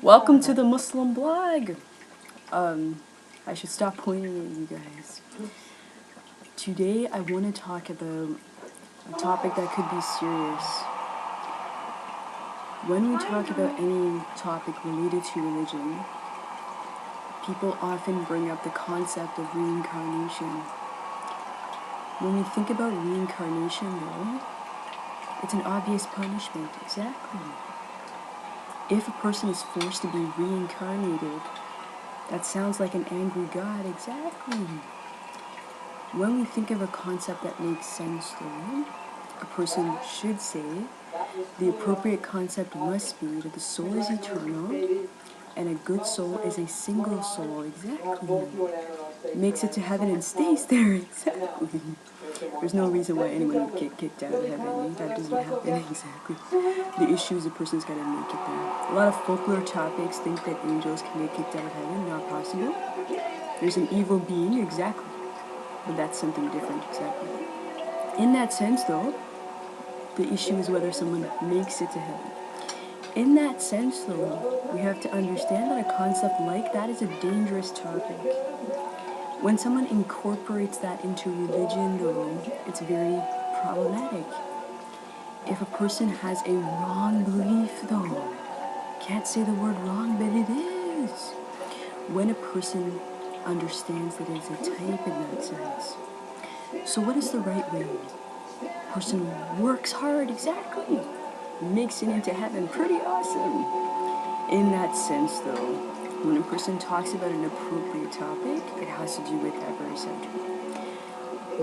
Welcome to the Muslim blog. I should stop pointing at you guys. Today I want to talk about a topic that could be serious. When we talk about any topic related to religion, people often bring up the concept of reincarnation. When we think about reincarnation though, it's an obvious punishment, exactly. If a person is forced to be reincarnated, that sounds like an angry God, exactly. When we think of a concept that makes sense though, a person should say, the appropriate concept must be that the soul is eternal, and a good soul is a single soul, exactly. Makes it to heaven and stays there, exactly. There's no reason why anyone would get kicked out of heaven. That doesn't happen, exactly. The issue is a person's gotta make it there. A lot of folklore topics think that angels can get kicked out of heaven. Not possible. There's an evil being, exactly. But that's something different, exactly. In that sense, though, the issue is whether someone makes it to heaven. In that sense, though, we have to understand that a concept like that is a dangerous topic. When someone incorporates that into religion, though, it's very problematic. If a person has a wrong belief, though, can't say the word wrong, but it is. When a person understands that it's a type in that sense. So what is the right way? Person works hard, exactly. Makes it into heaven, pretty awesome. In that sense, though, when a person talks about an appropriate topic, it has to do with that very subject.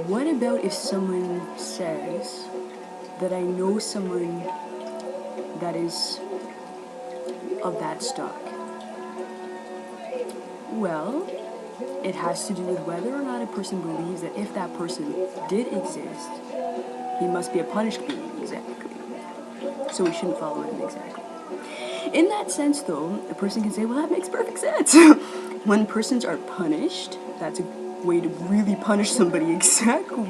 What about if someone says that I know someone that is of that stock? Well, it has to do with whether or not a person believes that if that person did exist, he must be a punished being, exactly. So we shouldn't follow him, exactly. In that sense, though, a person can say, well, that makes perfect sense. When persons are punished, that's a way to really punish somebody, exactly.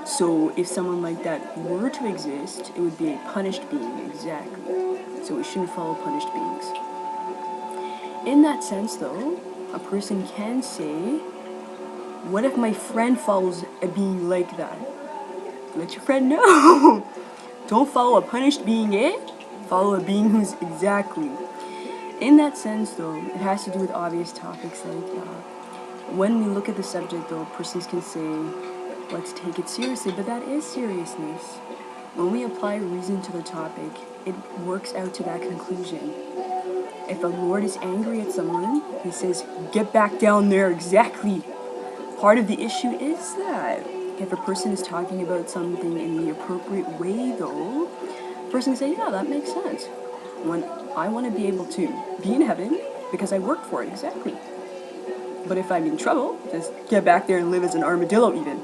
So if someone like that were to exist, it would be a punished being, exactly. So we shouldn't follow punished beings. In that sense, though, a person can say, what if my friend follows a being like that? Let your friend know. Don't follow a punished being, eh? Follow a being who's exactly. In that sense, though, it has to do with obvious topics like when we look at the subject, though, persons can say, let's take it seriously, but that is seriousness. When we apply reason to the topic, it works out to that conclusion. If the Lord is angry at someone, he says, get back down there, exactly. Part of the issue is that if a person is talking about something in the appropriate way, though, the person can say, yeah, that makes sense. When I want to be able to be in heaven because I worked for it, exactly. But if I'm in trouble, just get back there and live as an armadillo even.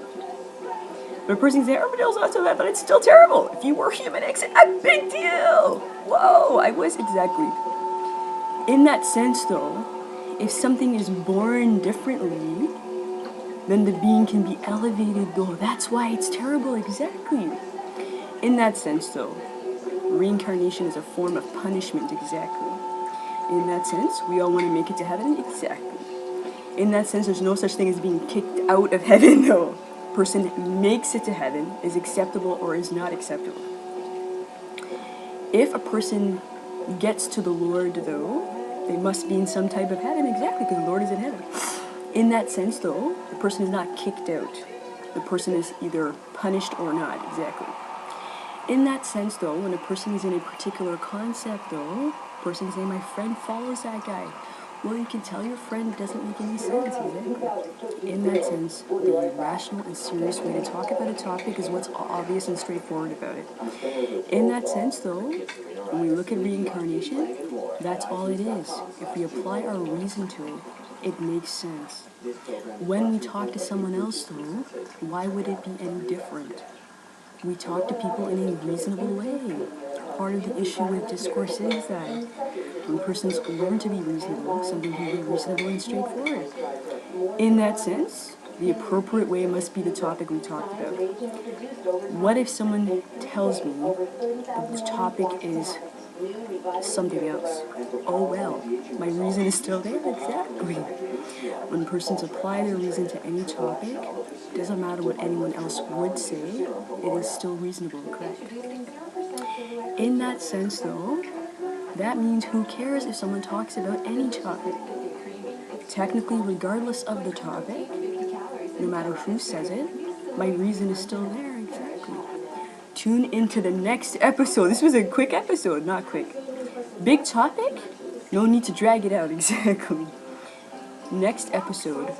But a person can say, armadillo's not so bad, but it's still terrible. If you were human, it's a big deal. Whoa, I was exactly. In that sense, though, if something is born differently, then the being can be elevated, though. That's why it's terrible, exactly. In that sense, though, reincarnation is a form of punishment, exactly. In that sense, we all want to make it to heaven, exactly. In that sense, there's no such thing as being kicked out of heaven, though. Person makes it to heaven is acceptable or is not acceptable. If a person gets to the Lord, though, they must be in some type of heaven, exactly, because the Lord is in heaven. In that sense, though, the person is not kicked out. The person is either punished or not, exactly. In that sense, though, when a person is in a particular concept, though, a person can say, my friend follows that guy. Well, you can tell your friend it doesn't make any sense, exactly. In that sense, the rational and serious way to talk about a topic is what's obvious and straightforward about it. In that sense, though, when we look at reincarnation, that's all it is. If we apply our reason to it, it makes sense. When we talk to someone else, though, why would it be any different? We talk to people in a reasonable way. Part of the issue with discourse is that when persons learn to be reasonable, something can be reasonable and straightforward. In that sense, the appropriate way must be the topic we talked about. What if someone tells me the topic is something else. Oh well, my reason is still there, exactly. When persons apply their reason to any topic, doesn't matter what anyone else would say, it is still reasonable, correct? In that sense though, that means who cares if someone talks about any topic? Technically, regardless of the topic, no matter who says it, my reason is still there, exactly. Tune into the next episode. This was a quick episode, not quick. Big topic? No need to drag it out, exactly. Next episode,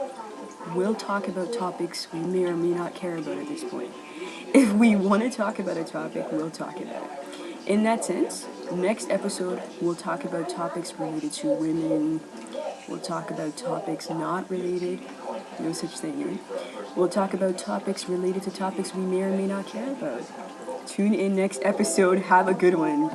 we'll talk about topics we may or may not care about at this point. If we want to talk about a topic, we'll talk about it. In that sense, next episode, we'll talk about topics related to women. We'll talk about topics not related. No such thing, eh? We'll talk about topics related to topics we may or may not care about. Tune in next episode. Have a good one.